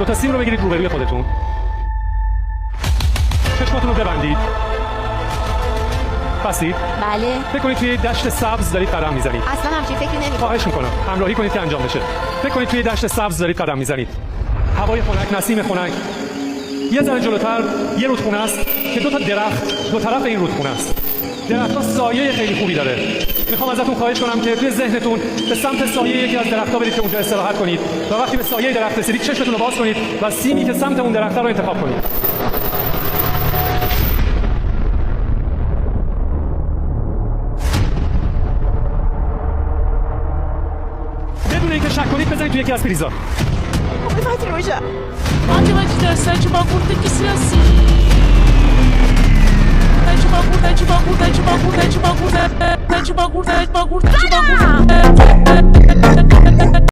دو تا سیم رو بگیرید روبروی خودتون. چشماتون رو ببندید. بسید. بله. فکر کنید توی دشت سبز دارید قدم میزنید. اصلا همچین فکری نمی‌کنم. خواهش میکنم همراهی کنید که انجام بشه. فکر کنید توی دشت سبز دارید قدم میزنید. هوای خنک، نسیم خنک. یه ذره جلوتر یه رودخونه است که دو تا درخت دو طرف این رودخونه است. درخت‌ها سایه خیلی خوبی داره. میخوام ازتون خواهش کنم که توی ذهنتون به سمت سایه یکی از درخت‌ها برید که اونجا استراحت کنید و وقتی به سایه درخت رسیدید چشمتون رو باز کنید و سیمی که سمت اون درخت رو انتخاب کنید. بدون اینکه شک کنید بزنید توی یکی از پریزا. Hadi vakitler sence bagurdaki siyasi. Sence bagurda.